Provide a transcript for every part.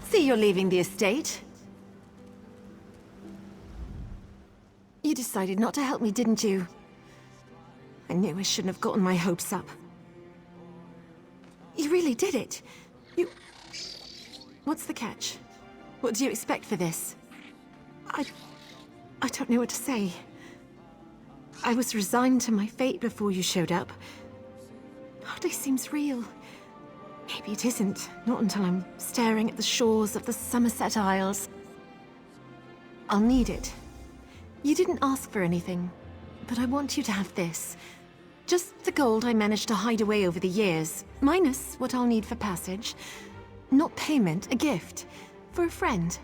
See, you're leaving the estate. You decided not to help me, didn't you? I knew I shouldn't have gotten my hopes up. You really did it. You... What's the catch? What do you expect for this? I don't know what to say. I was resigned to my fate before you showed up. Hardly seems real. Maybe it isn't. Not until I'm staring at the shores of the Somerset Isles. I'll need it. You didn't ask for anything, but I want you to have this. Just the gold I managed to hide away over the years, minus what I'll need for passage. Not payment, a gift. For a friend.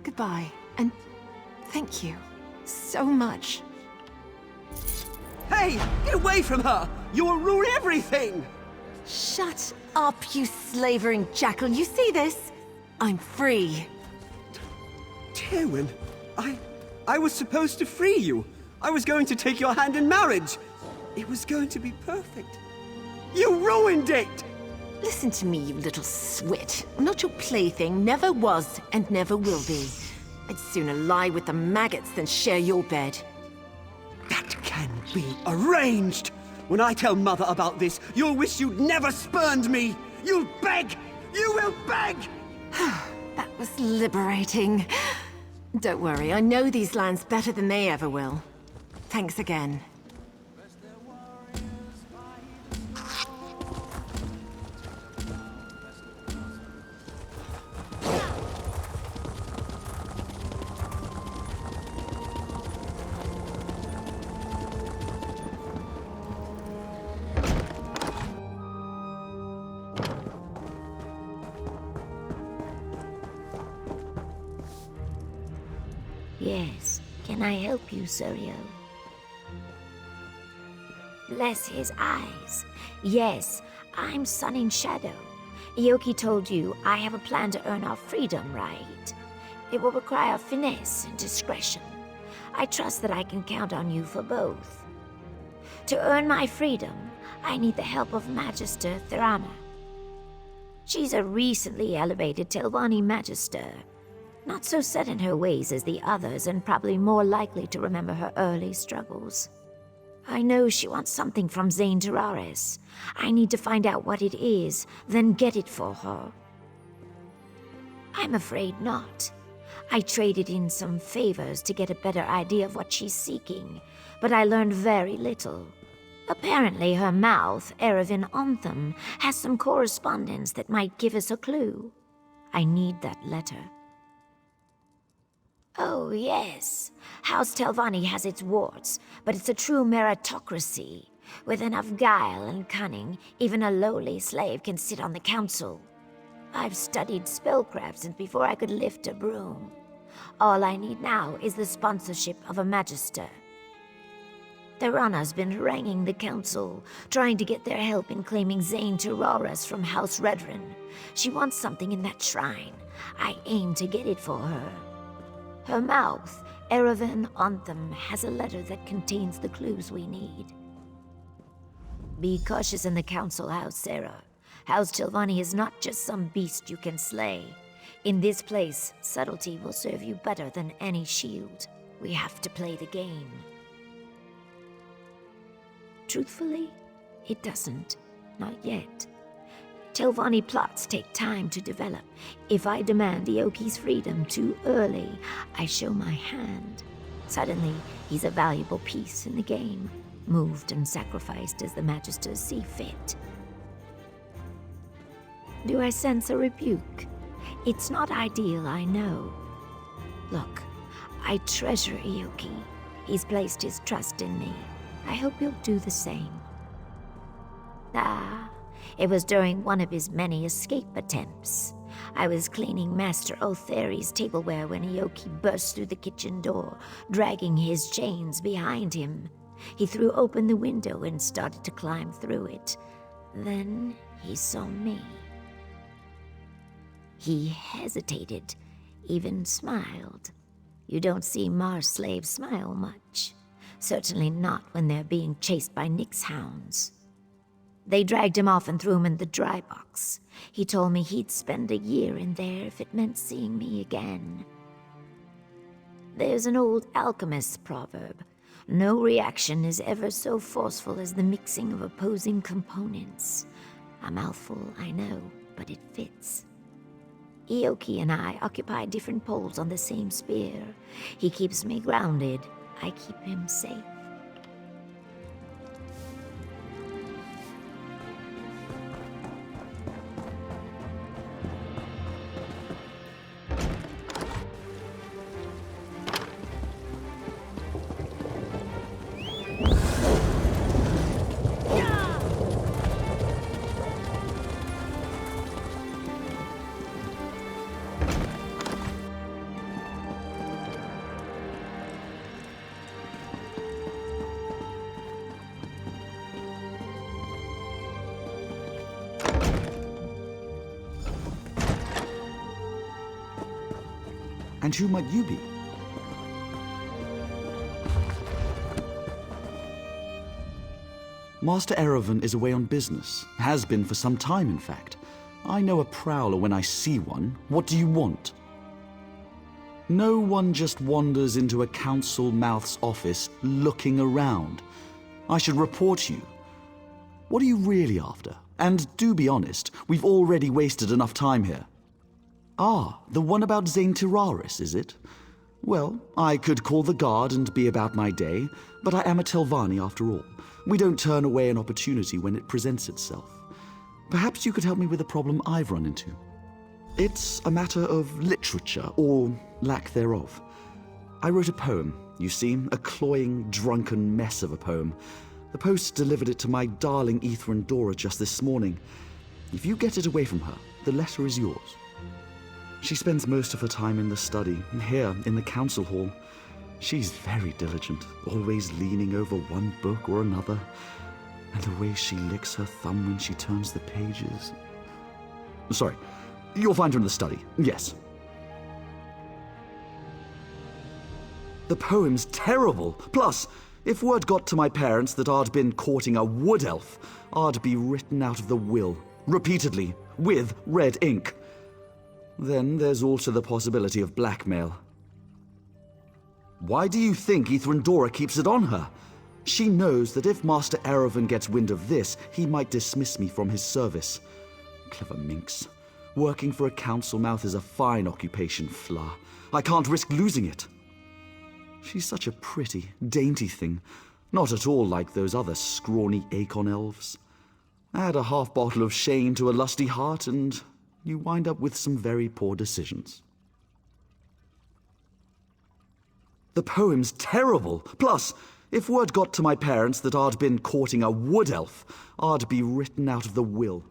Goodbye, and thank you so much. Hey! Get away from her! You will ruin everything! Shut up, you slavering jackal. You see this? I'm free. Tywin, I was supposed to free you. I was going to take your hand in marriage. It was going to be perfect. You ruined it! Listen to me, you little swit. I'm not your plaything, never was and never will be. I'd sooner lie with the maggots than share your bed. That can be arranged! When I tell Mother about this, you'll wish you'd never spurned me! You'll beg! You will beg! That was liberating. Don't worry, I know these lands better than they ever will. Thanks again. Yes, can I help you, Sorio? Bless his eyes. Yes, I'm Sun in Shadow. Ioki told you I have a plan to earn our freedom, right? It will require finesse and discretion. I trust that I can count on you for both. To earn my freedom, I need the help of Magister Thurama. She's a recently elevated Telvanni Magister. Not so set in her ways as the others, and probably more likely to remember her early struggles. I know she wants something from Zane Tararis. I need to find out what it is, then get it for her. I'm afraid not. I traded in some favors to get a better idea of what she's seeking, but I learned very little. Apparently her mouth, Eravin Ontham, has some correspondence that might give us a clue. I need that letter. Oh, yes. House Telvanni has its warts, but it's a true meritocracy. With enough guile and cunning, even a lowly slave can sit on the council. I've studied spellcraft since before I could lift a broom. All I need now is the sponsorship of a magister. Thurana's been haranguing the council, trying to get their help in claiming Zane Tararis from House Redrin. She wants something in that shrine. I aim to get it for her. Her mouth, Eravin Ontham, has a letter that contains the clues we need. Be cautious in the council house, Sarah. House Telvanni is not just some beast you can slay. In this place, subtlety will serve you better than any shield. We have to play the game. Truthfully, it doesn't. Not yet. Telvanni plots take time to develop. If I demand Ioki's freedom too early, I show my hand. Suddenly, he's a valuable piece in the game, moved and sacrificed as the Magisters see fit. Do I sense a rebuke? It's not ideal, I know. Look, I treasure Ioki. He's placed his trust in me. I hope you'll do the same. It was during one of his many escape attempts. I was cleaning Master Otheri's tableware when Ioki burst through the kitchen door, dragging his chains behind him. He threw open the window and started to climb through it. Then he saw me. He hesitated, even smiled. You don't see Mars slaves smile much. Certainly not when they're being chased by Nyx hounds. They dragged him off and threw him in the dry box. He told me he'd spend a year in there if it meant seeing me again. There's an old alchemist's proverb. No reaction is ever so forceful as the mixing of opposing components. A mouthful, I know, but it fits. Ioki and I occupy different poles on the same spear. He keeps me grounded. I keep him safe. And who might you be? Master Erevan is away on business. Has been for some time, in fact. I know a prowler when I see one. What do you want? No one just wanders into a council mouth's office looking around. I should report you. What are you really after? And do be honest, we've already wasted enough time here. Ah, the one about Zane Tiraris, is it? Well, I could call the guard and be about my day, but I am a Telvanni after all. We don't turn away an opportunity when it presents itself. Perhaps you could help me with a problem I've run into. It's a matter of literature, or lack thereof. I wrote a poem, you see, a cloying, drunken mess of a poem. The post delivered it to my darling Vvardenfell just this morning. If you get it away from her, the letter is yours. She spends most of her time in the study, here in the council hall. She's very diligent, always leaning over one book or another. And the way she licks her thumb when she turns the pages. Sorry, you'll find her in the study, yes. The poem's terrible. Plus, if word got to my parents that I'd been courting a wood elf, I'd be written out of the will, repeatedly, with red ink. Then there's also the possibility of blackmail. Why do you think Vvardenfell keeps it on her? She knows that if Master Erevan gets wind of this, he might dismiss me from his service. Clever minx. Working for a council mouth is a fine occupation, Fla. I can't risk losing it. She's such a pretty, dainty thing. Not at all like those other scrawny Acon elves. Add a half bottle of Shane to a lusty heart and you wind up with some very poor decisions. The poem's terrible. Plus, if word got to my parents that I'd been courting a wood elf, I'd be written out of the will.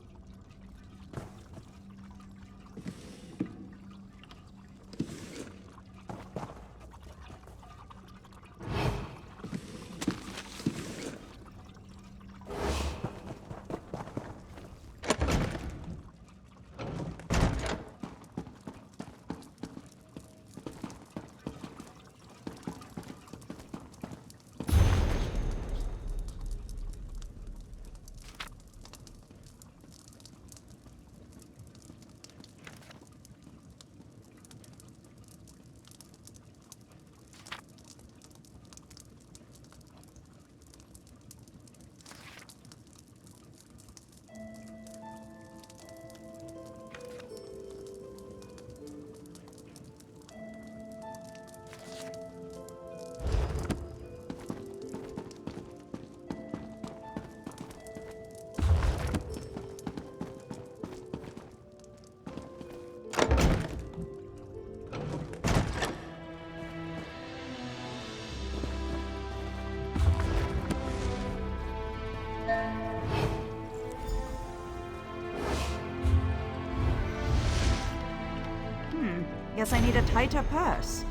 Guess I need a tighter purse.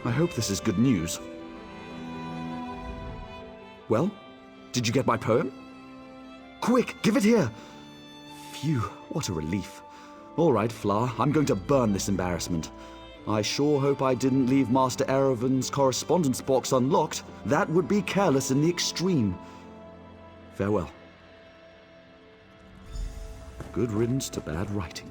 I hope this is good news. Well, did you get my poem? Quick, give it here! Phew, what a relief. All right, Fla, I'm going to burn this embarrassment. I sure hope I didn't leave Master Erevan's correspondence box unlocked. That would be careless in the extreme. Farewell. Good riddance to bad writing.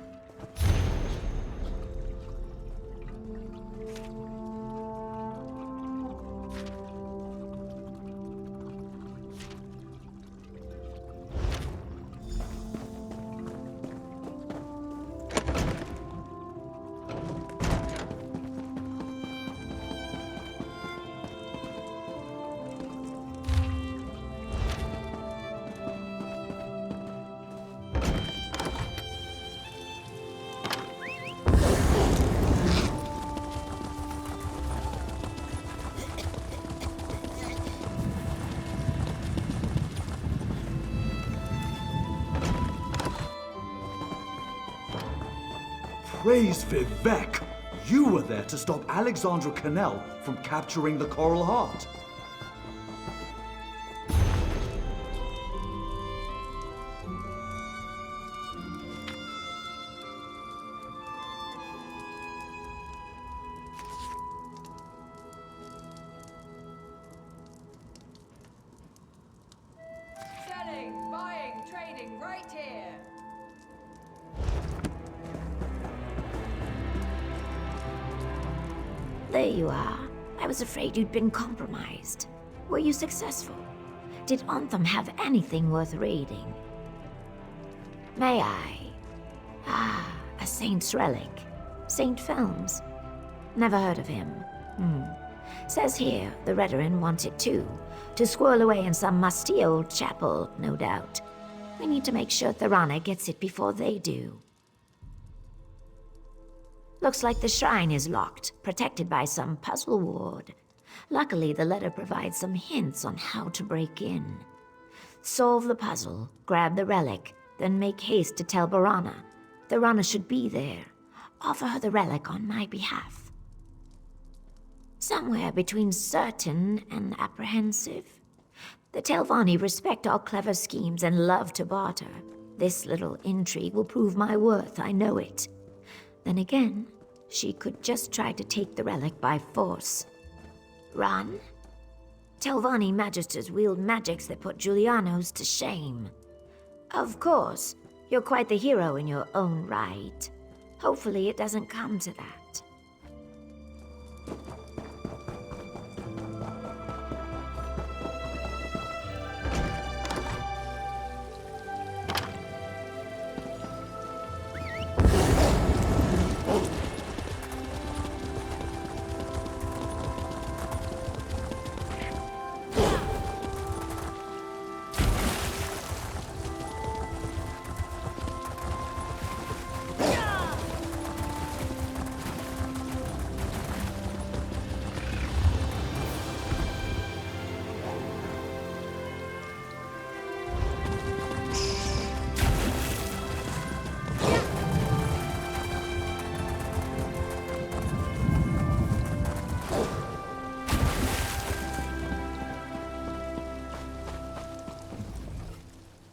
Praise Vivek! You were there to stop Alexandra Cannell from capturing the Coral Heart. Selling, buying, trading right here. There you are. I was afraid you'd been compromised. Were you successful? Did Anthem have anything worth reading? May I? Ah, a saint's relic. Saint Films. Never heard of him. Says here, the Redarin wants it too. To squirrel away in some musty old chapel, no doubt. We need to make sure Thorana gets it before they do. Looks like the shrine is locked, protected by some puzzle ward. Luckily, the letter provides some hints on how to break in. Solve the puzzle, grab the relic, then make haste to tell Barana. Thorana should be there. Offer her the relic on my behalf. Somewhere between certain and apprehensive. The Telvanni respect all clever schemes and love to barter. This little intrigue will prove my worth, I know it. Then again, she could just try to take the relic by force. Run? Telvanni magisters wield magics that put Giuliano's to shame. Of course, you're quite the hero in your own right. Hopefully it doesn't come to that.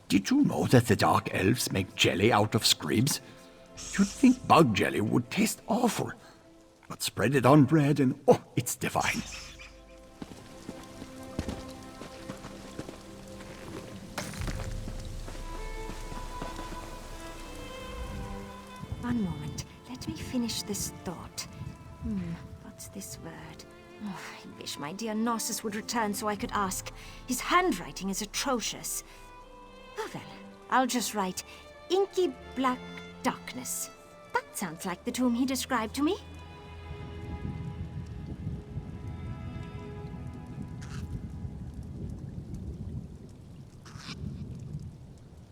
Did you know that the Dark Elves make jelly out of scribs? You'd think bug jelly would taste awful. But spread it on bread and oh, it's divine. One moment. Let me finish this thought. What's this word? Oh, I wish my dear Narcissus would return so I could ask. His handwriting is atrocious. Oh well, I'll just write inky black darkness. That sounds like the tomb he described to me.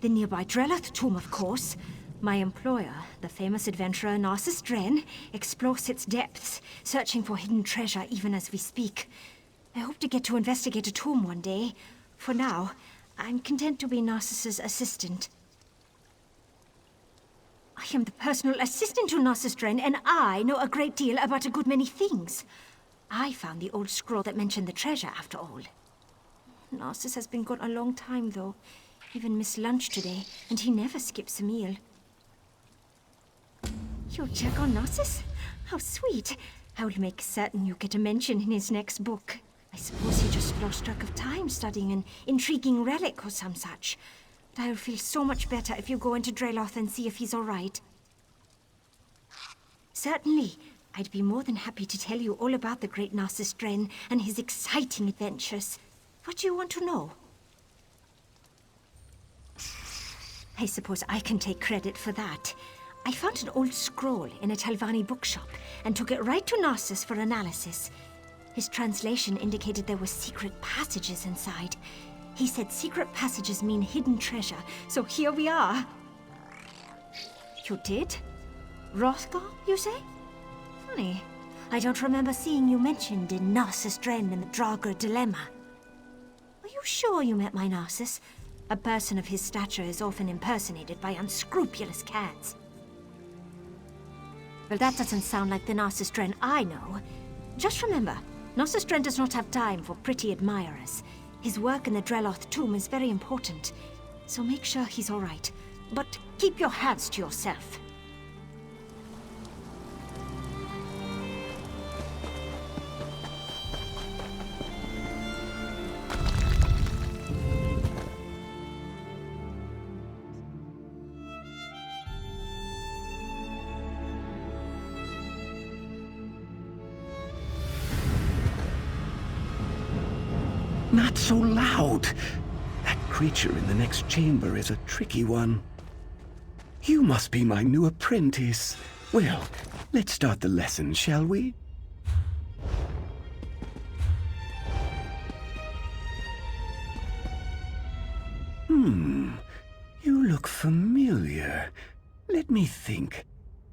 The nearby Drelloth tomb, of course. My employer, the famous adventurer Narcissus Dren, explores its depths, searching for hidden treasure even as we speak. I hope to get to investigate a tomb one day. For now, I'm content to be Narcissus' assistant. I am the personal assistant to Narcissus Dren, and I know a great deal about a good many things. I found the old scroll that mentioned the treasure, after all. Narcissus has been gone a long time, though. Even missed lunch today, and he never skips a meal. You'll check on Narcissus? How sweet. I will make certain you get a mention in his next book. I suppose he just lost track of time studying an intriguing relic or some such. But I'll feel so much better if you go into Dreloth and see if he's all right. Certainly. I'd be more than happy to tell you all about the great Narcissus Dren and his exciting adventures. What do you want to know? I suppose I can take credit for that. I found an old scroll in a Telvanni bookshop and took it right to Narcissus for analysis. His translation indicated there were secret passages inside. He said secret passages mean hidden treasure, so here we are. You did? Hrothgar, you say? Funny. I don't remember seeing you mentioned in Narcissus Dren and the Draugr Dilemma. Are you sure you met my Narcissus? A person of his stature is often impersonated by unscrupulous cats. Well, that doesn't sound like the Narcissus Dren I know. Just remember, Narcissus Dren does not have time for pretty admirers. His work in the Dreloth tomb is very important, so make sure he's all right. But keep your hands to yourself. Not so loud. That creature in the next chamber is a tricky one. You must be my new apprentice. Well, let's start the lesson, shall we? You look familiar. Let me think.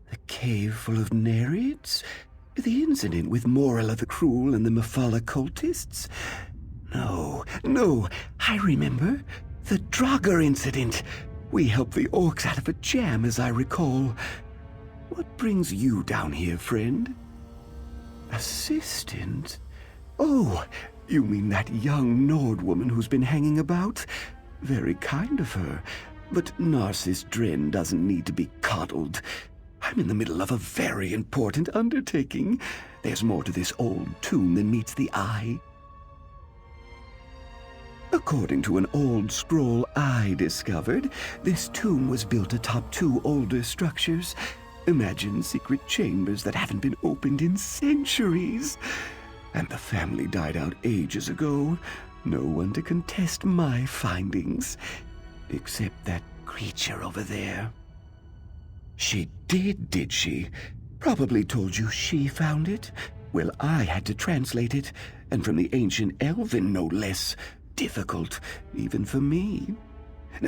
The cave full of Nereids? The incident with Morrowind the Cruel and the Mephala cultists? No, I remember. The Draugr incident. We helped the orcs out of a jam, as I recall. What brings you down here, friend? Assistant? Oh, you mean that young Nord woman who's been hanging about? Very kind of her. But Narcissus Dren doesn't need to be coddled. I'm in the middle of a very important undertaking. There's more to this old tomb than meets the eye. According to an old scroll I discovered, this tomb was built atop two older structures. Imagine secret chambers that haven't been opened in centuries. And the family died out ages ago. No one to contest my findings. Except that creature over there. She did she? Probably told you she found it. Well, I had to translate it, and from the ancient Elven, no less. Difficult, even for me.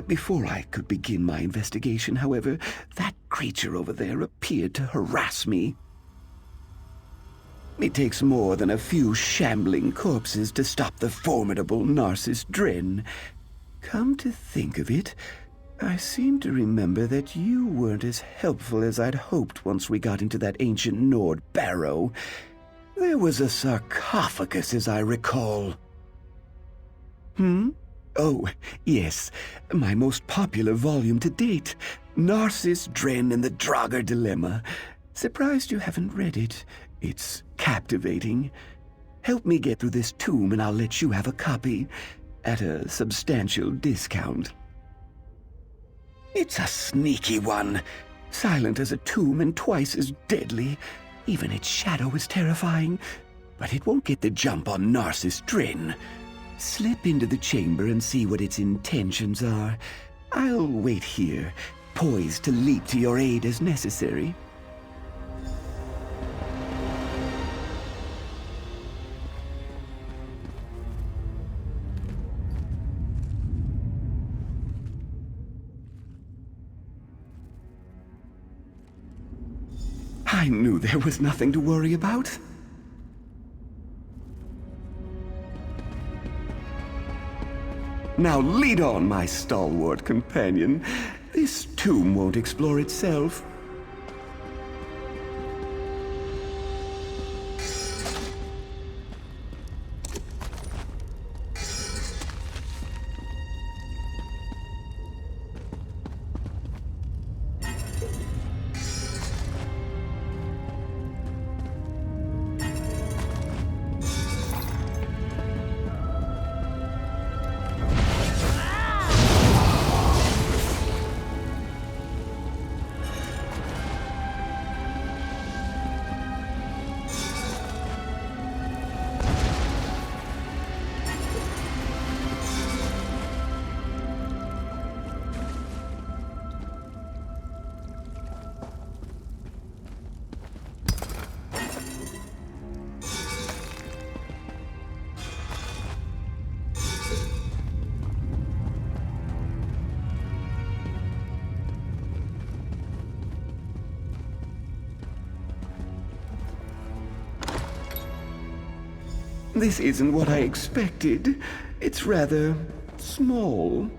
Before I could begin my investigation, however, that creature over there appeared to harass me. It takes more than a few shambling corpses to stop the formidable Narcissus Dren. Come to think of it, I seem to remember that you weren't as helpful as I'd hoped once we got into that ancient Nord barrow. There was a sarcophagus, as I recall. Oh, yes, my most popular volume to date, Narcissus Dren and the Draugr Dilemma. Surprised you haven't read it. It's captivating. Help me get through this tomb and I'll let you have a copy, at a substantial discount. It's a sneaky one, silent as a tomb and twice as deadly. Even its shadow is terrifying, but it won't get the jump on Narcissus Dren. Slip into the chamber and see what its intentions are. I'll wait here, poised to leap to your aid as necessary. I knew there was nothing to worry about. Now lead on, my stalwart companion. This tomb won't explore itself. This isn't what I expected. It's rather small.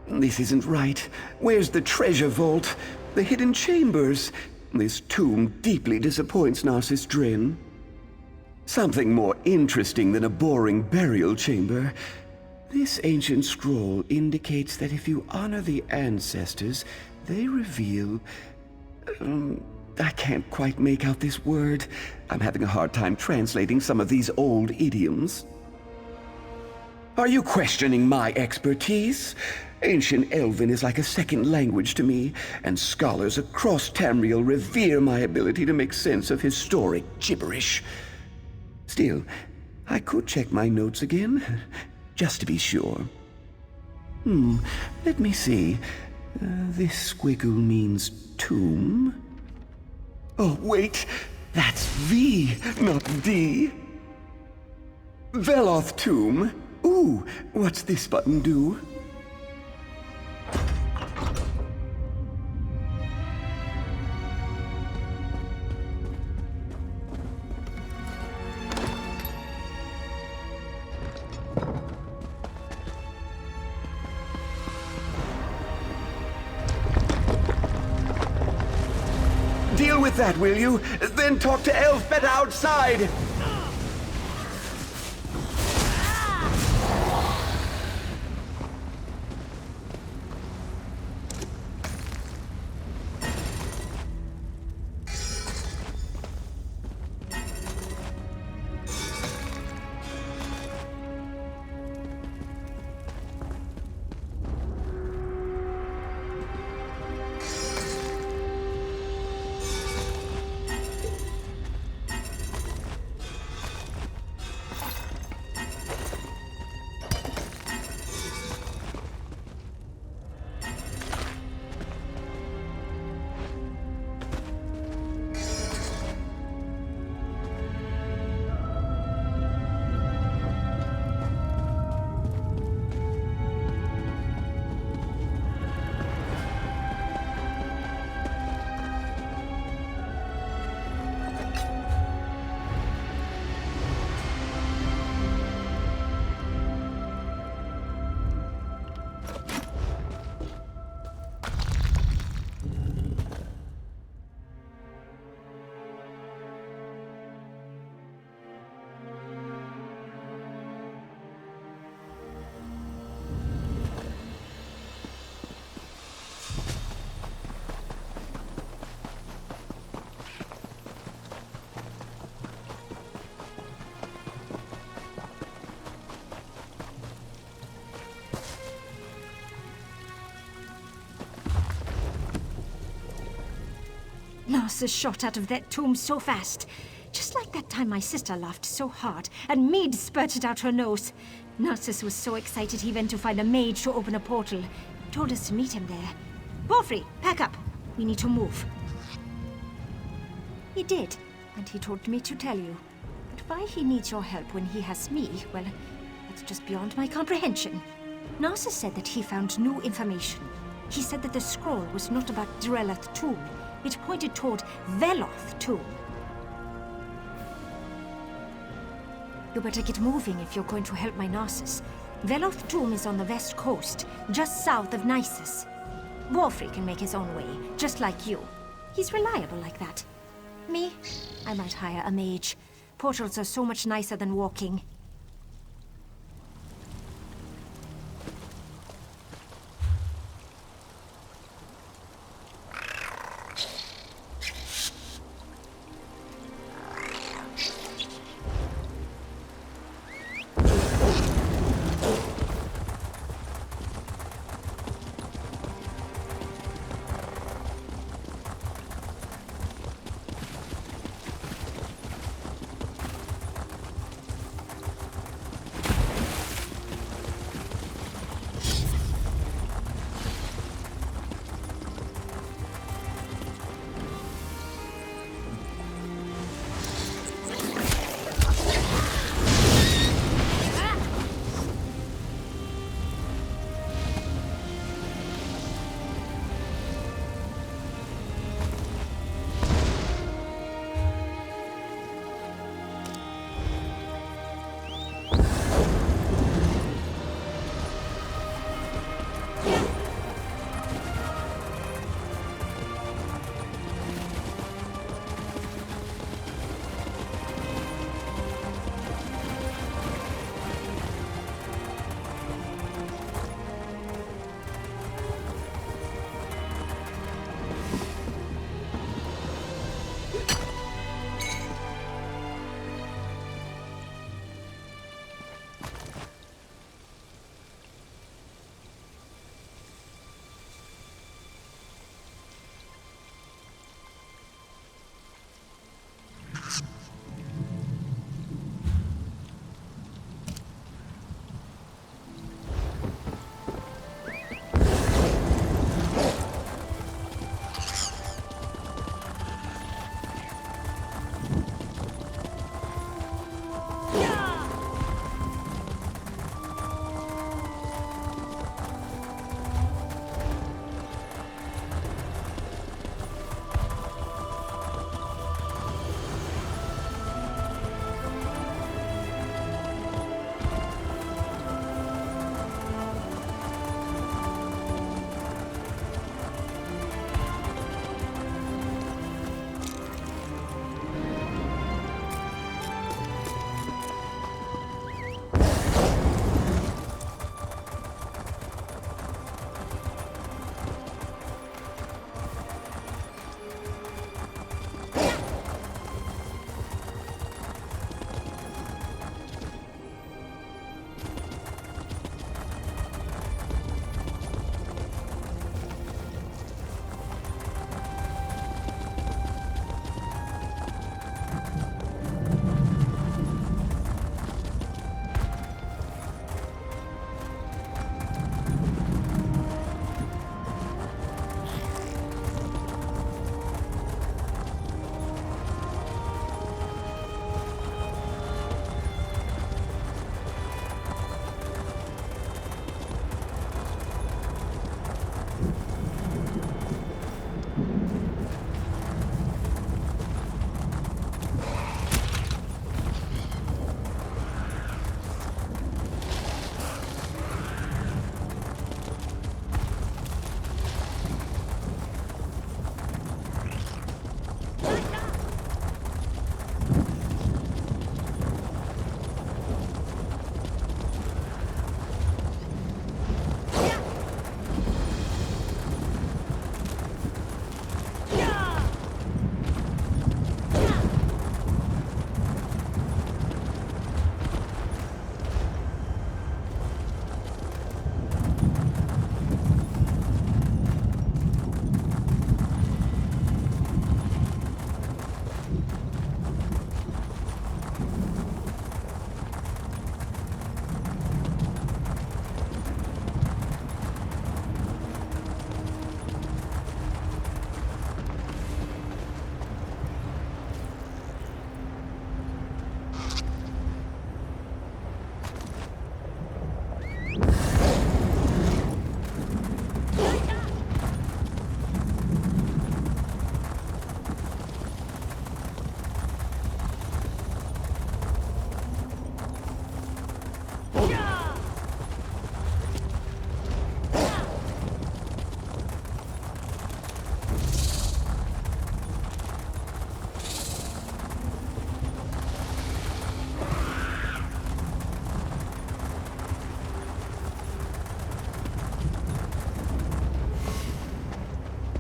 This isn't right. Where's the treasure vault? The hidden chambers? This tomb deeply disappoints Narcissus Dren. Something more interesting than a boring burial chamber. This ancient scroll indicates that if you honor the ancestors, they reveal... I can't quite make out this word. I'm having a hard time translating some of these old idioms. Are you questioning my expertise? Ancient Elven is like a second language to me, and scholars across Tamriel revere my ability to make sense of historic gibberish. Still, I could check my notes again, just to be sure. Let me see. This squiggle means tomb. Oh, wait, that's V, not D. Veloth tomb. Ooh, what's this button do? Deal with that, will you? Then talk to Elfbet outside! Narcissus shot out of that tomb so fast. Just like that time my sister laughed so hard and mead spurted out her nose. Narcissus was so excited he went to find a mage to open a portal. Told us to meet him there. Porphyry, pack up. We need to move. He did, and he told me to tell you. But why he needs your help when he has me, well, that's just beyond my comprehension. Narcissus said that he found new information. He said that the scroll was not about Drelleth tomb. It pointed toward Veloth tomb. You better get moving if you're going to help my Narcissus. Veloth tomb is on the west coast, just south of Nisus. Warfrey can make his own way, just like you. He's reliable like that. Me? I might hire a mage. Portals are so much nicer than walking.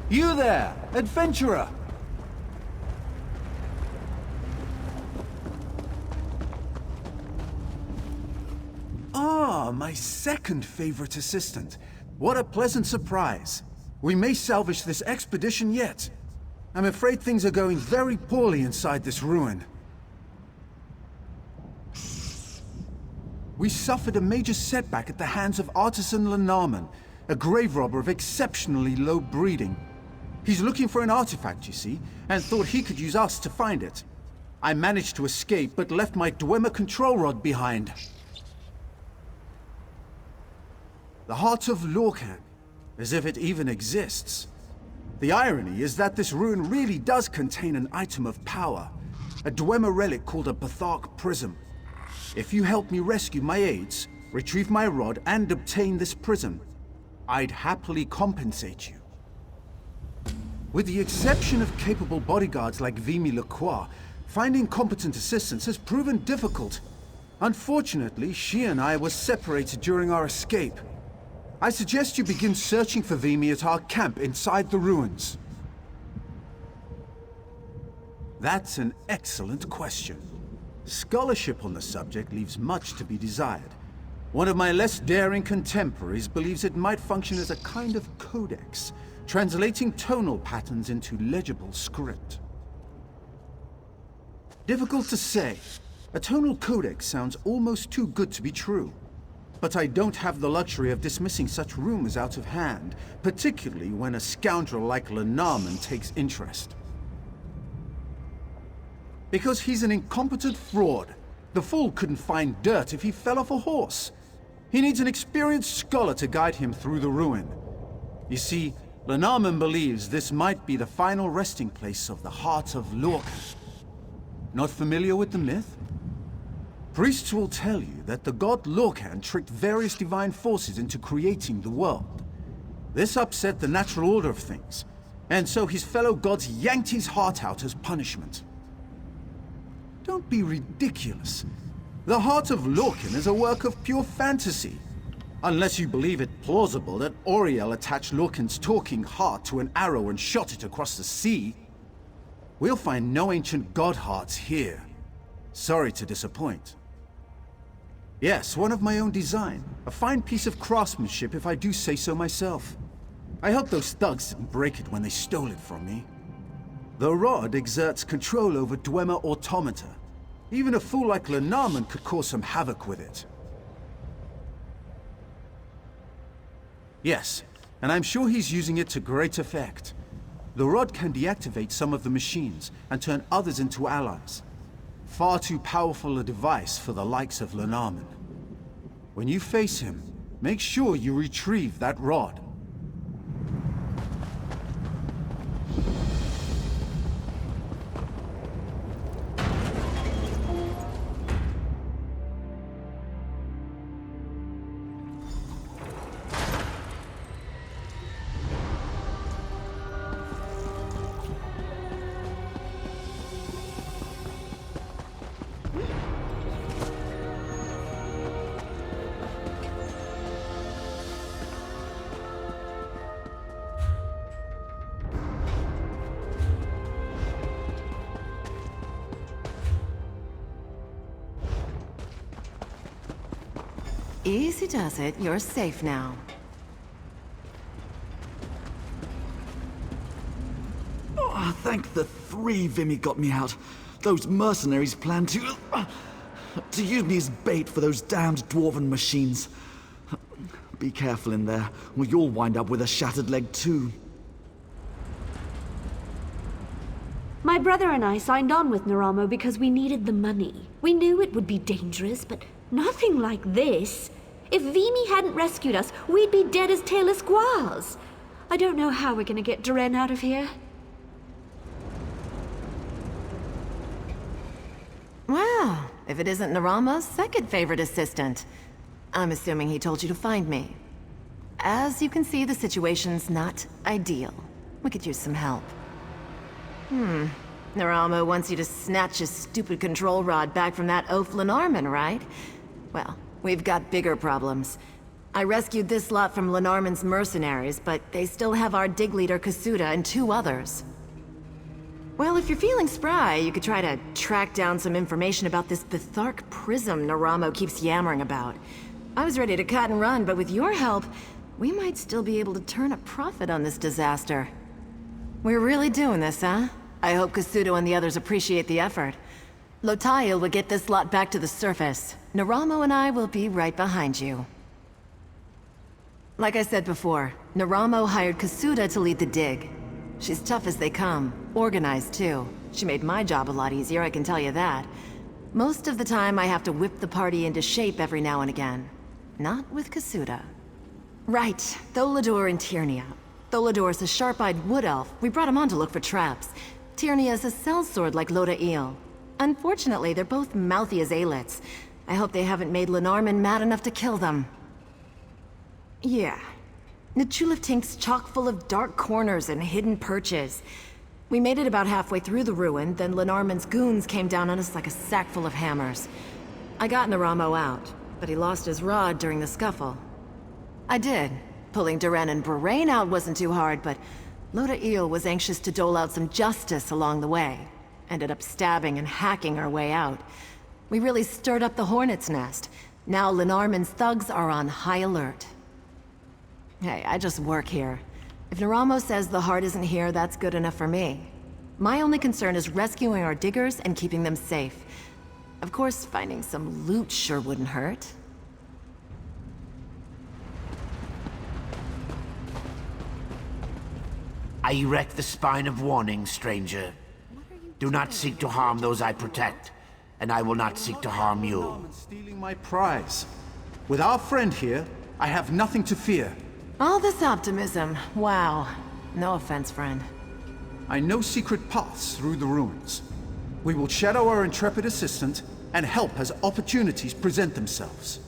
You there, adventurer! Ah, my second favorite assistant. What a pleasant surprise. We may salvage this expedition yet. I'm afraid things are going very poorly inside this ruin. We suffered a major setback at the hands of artisan Lenormand, a grave robber of exceptionally low breeding. He's looking for an artifact, you see, and thought he could use us to find it. I managed to escape, but left my Dwemer control rod behind. The heart of Lorcan, as if it even exists. The irony is that this ruin really does contain an item of power, a Dwemer relic called a Bathark Prism. If you help me rescue my aides, retrieve my rod, and obtain this prism, I'd happily compensate you. With the exception of capable bodyguards like Vimy Lacroix, finding competent assistants has proven difficult. Unfortunately, she and I were separated during our escape. I suggest you begin searching for Vimy at our camp inside the ruins. That's an excellent question. Scholarship on the subject leaves much to be desired. One of my less daring contemporaries believes it might function as a kind of codex, translating tonal patterns into legible script. Difficult to say. A tonal codex sounds almost too good to be true. But I don't have the luxury of dismissing such rumors out of hand, particularly when a scoundrel like Lenormand takes interest. Because he's an incompetent fraud. The fool couldn't find dirt if he fell off a horse. He needs an experienced scholar to guide him through the ruin. You see, Lenormand believes this might be the final resting place of the heart of Lorcan. Not familiar with the myth? Priests will tell you that the god Lorcan tricked various divine forces into creating the world. This upset the natural order of things, and so his fellow gods yanked his heart out as punishment. Don't be ridiculous. The heart of Lorcan is a work of pure fantasy. Unless you believe it plausible that Auriel attached Lorcan's talking heart to an arrow and shot it across the sea. We'll find no ancient god hearts here. Sorry to disappoint. Yes, one of my own design. A fine piece of craftsmanship if I do say so myself. I hope those thugs didn't break it when they stole it from me. The rod exerts control over Dwemer automata. Even a fool like Lenormand could cause some havoc with it. Yes, and I'm sure he's using it to great effect. The rod can deactivate some of the machines and turn others into allies. Far too powerful a device for the likes of Lenormand. When you face him, make sure you retrieve that rod. Easy does it. You're safe now. Oh, thank the three Vimy got me out. Those mercenaries planned to use me as bait for those damned dwarven machines. Be careful in there, or you'll wind up with a shattered leg too. My brother and I signed on with Naramo because we needed the money. We knew it would be dangerous, but nothing like this. If Vimy hadn't rescued us, we'd be dead as tailless squaws. I don't know how we're gonna get Duren out of here. Well, if it isn't Narama's second favorite assistant. I'm assuming he told you to find me. As you can see, the situation's not ideal. We could use some help. Naramo wants you to snatch his stupid control rod back from that oaf Lenormand, right? Well, we've got bigger problems. I rescued this lot from Lenarman's mercenaries, but they still have our dig leader Kasuda and 2 others. Well, if you're feeling spry, you could try to track down some information about this Bethark prism Naramo keeps yammering about. I was ready to cut and run, but with your help, we might still be able to turn a profit on this disaster. We're really doing this, huh? I hope Kasudo and the others appreciate the effort. Lotail will get this lot back to the surface. Naramo and I will be right behind you. Like I said before, Naramo hired Kasuda to lead the dig. She's tough as they come, organized too. She made my job a lot easier, I can tell you that. Most of the time I have to whip the party into shape every now and again. Not with Kasuda. Right, Tholador and Tyrnia. Tholador's a sharp-eyed wood elf. We brought him on to look for traps. Tyrnia's a sellsword like Lodail. Unfortunately, they're both mouthy as aelets. I hope they haven't made Lenarman mad enough to kill them. Yeah. Nachuliftink's chock full of dark corners and hidden perches. We made it about halfway through the ruin, then Lenarman's goons came down on us like a sack full of hammers. I got Naramo out, but he lost his rod during the scuffle. I did. Pulling Duran and Berain out wasn't too hard, but Lodail was anxious to dole out some justice along the way. Ended up stabbing and hacking our way out. We really stirred up the hornet's nest. Now Lenarman's thugs are on high alert. Hey, I just work here. If Naramo says the heart isn't here, that's good enough for me. My only concern is rescuing our diggers and keeping them safe. Of course, finding some loot sure wouldn't hurt. I erect the spine of warning, stranger. Do not seek to harm those I protect, and I will not seek to harm you. Stealing my prize. With our friend here, I have nothing to fear. All this optimism. Wow. No offense, friend. I know secret paths through the ruins. We will shadow our intrepid assistant and help as opportunities present themselves.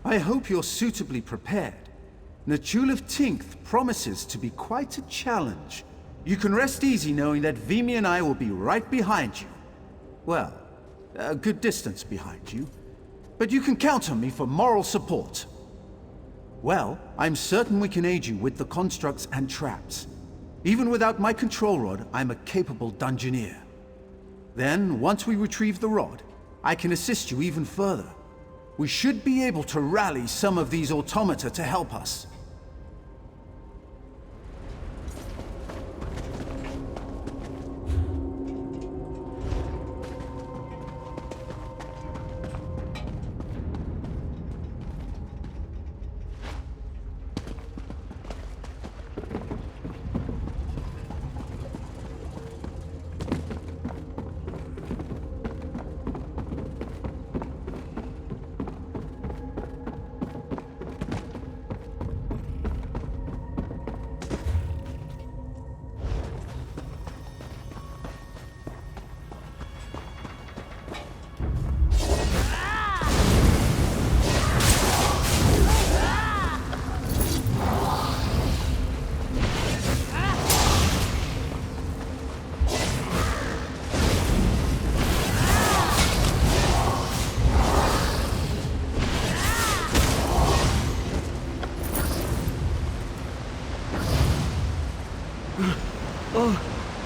I hope you're suitably prepared. Nachulif promises to be quite a challenge. You can rest easy knowing that Vimy and I will be right behind you. Well, a good distance behind you. But you can count on me for moral support. Well, I'm certain we can aid you with the constructs and traps. Even without my control rod, I'm a capable dungeoneer. Then, once we retrieve the rod, I can assist you even further. We should be able to rally some of these automata to help us.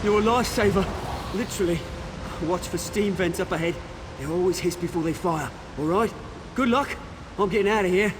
You're a lifesaver, literally. Watch for steam vents up ahead. They always hiss before they fire, all right? Good luck. I'm getting out of here.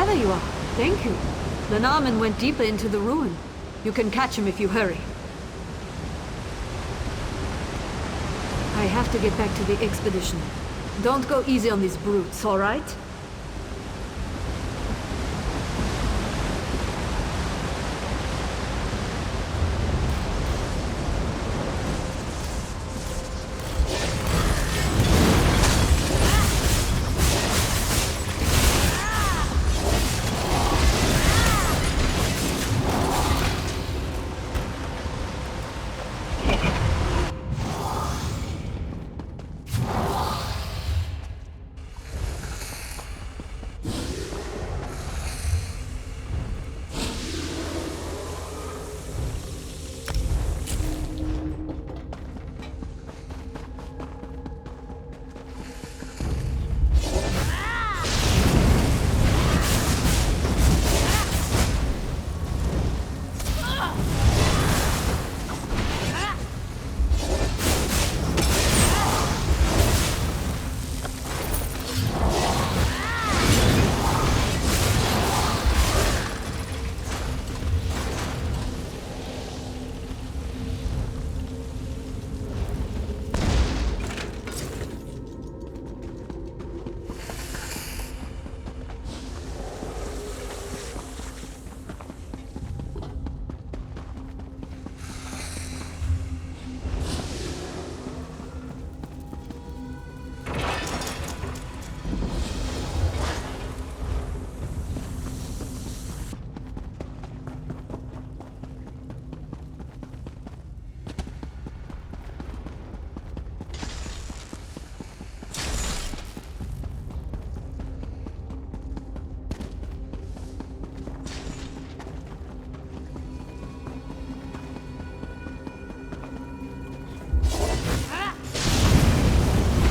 there you are. Thank you. Lenormand went deeper into the ruin. You can catch him if you hurry. I have to get back to the expedition. Don't go easy on these brutes, all right?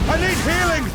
I need healing!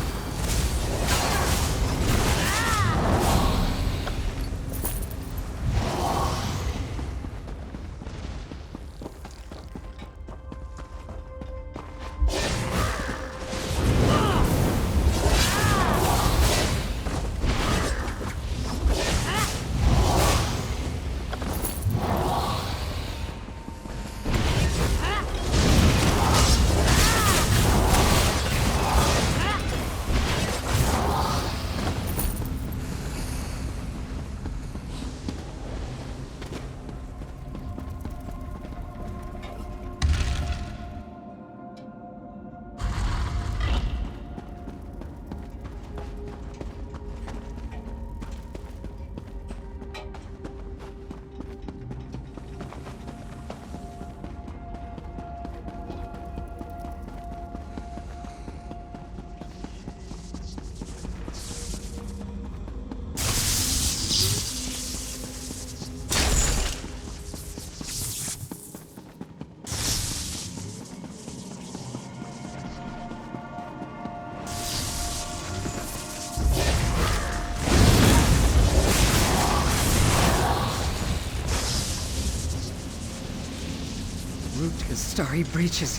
Route to the starry breaches.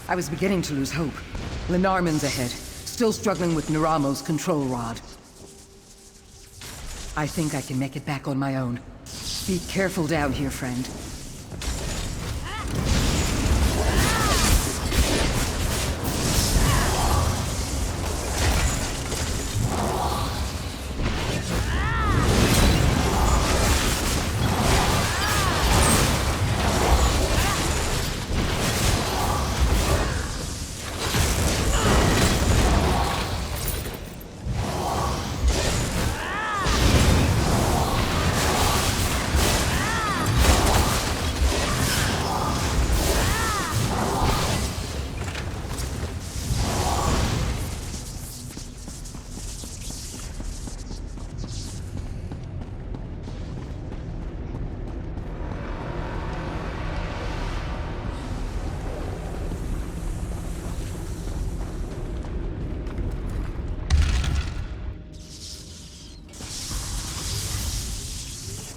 I was beginning to lose hope. Lenormand's ahead, still struggling with Naramo's control rod. I think I can make it back on my own. Be careful down here, friend.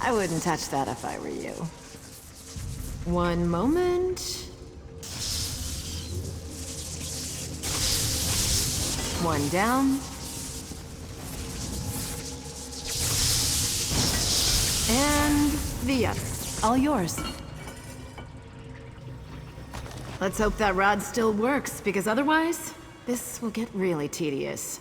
I wouldn't touch that if I were you. One moment. One down. Via, all yours. Let's hope that rod still works, because otherwise, this will get really tedious.